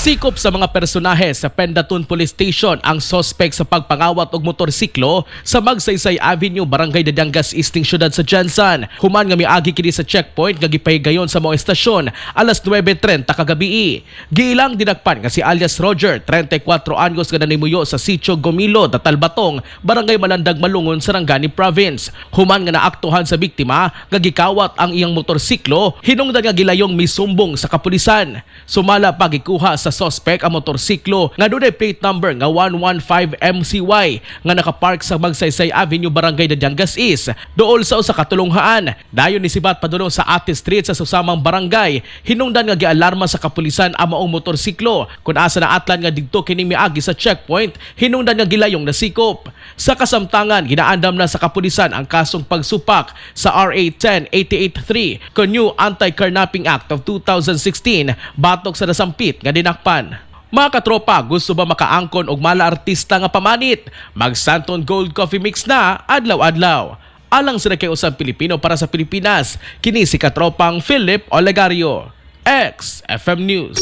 Sikop sa mga personahe sa Pendatun Police Station ang sospek sa pagpangawat og motorsiklo sa Magsaysay Avenue, Barangay Dadangas, Easting Syudad sa Jensan. Human nga miagi kini sa checkpoint nga gipahigayon sa mga estasyon alas 9:30 kagabi. Giilang dinakpan nga si alias Roger, 34 anyos nga nanimuyo sa Sitio Gomilo, Tatalbatong, Barangay Malandag, Malungon, Sarangani Province. Human nga naaktuhan sa biktima nga gikawat ang iyang motorsiklo, hinungdan nga gilayong misumbong sa kapulisan. Sumala pa gikuha sa sospek ang motorsiklo nga dunay plate number nga 115MCY nga nakapark sa Magsaysay Avenue, Barangay Dadangas East, dool sa usa ka tulunghaan. Dayon ni sibat padulong sa Ate Street sa susamang barangay. Hinungdan nga gialarma sa kapulisan ang maong motorsiklo. Kun asa na atlan nga didto kini miagi sa checkpoint, hinungdan nga gilayong nasikop. Sa kasamtangan, ginaandam na sa kapulisan ang kasong pagsupak sa RA 10883 o New Anti-Carnapping Act of 2016 batok sa nasampit nga dinakpan. Mga katropa, gusto ba makaangkon og mala artista nga pamanit? Mag Santon Gold Coffee Mix na adlaw-adlaw. Alang sila kay usab Pilipino para sa Pilipinas. Kini si katropang Philip Olegario, XFM News.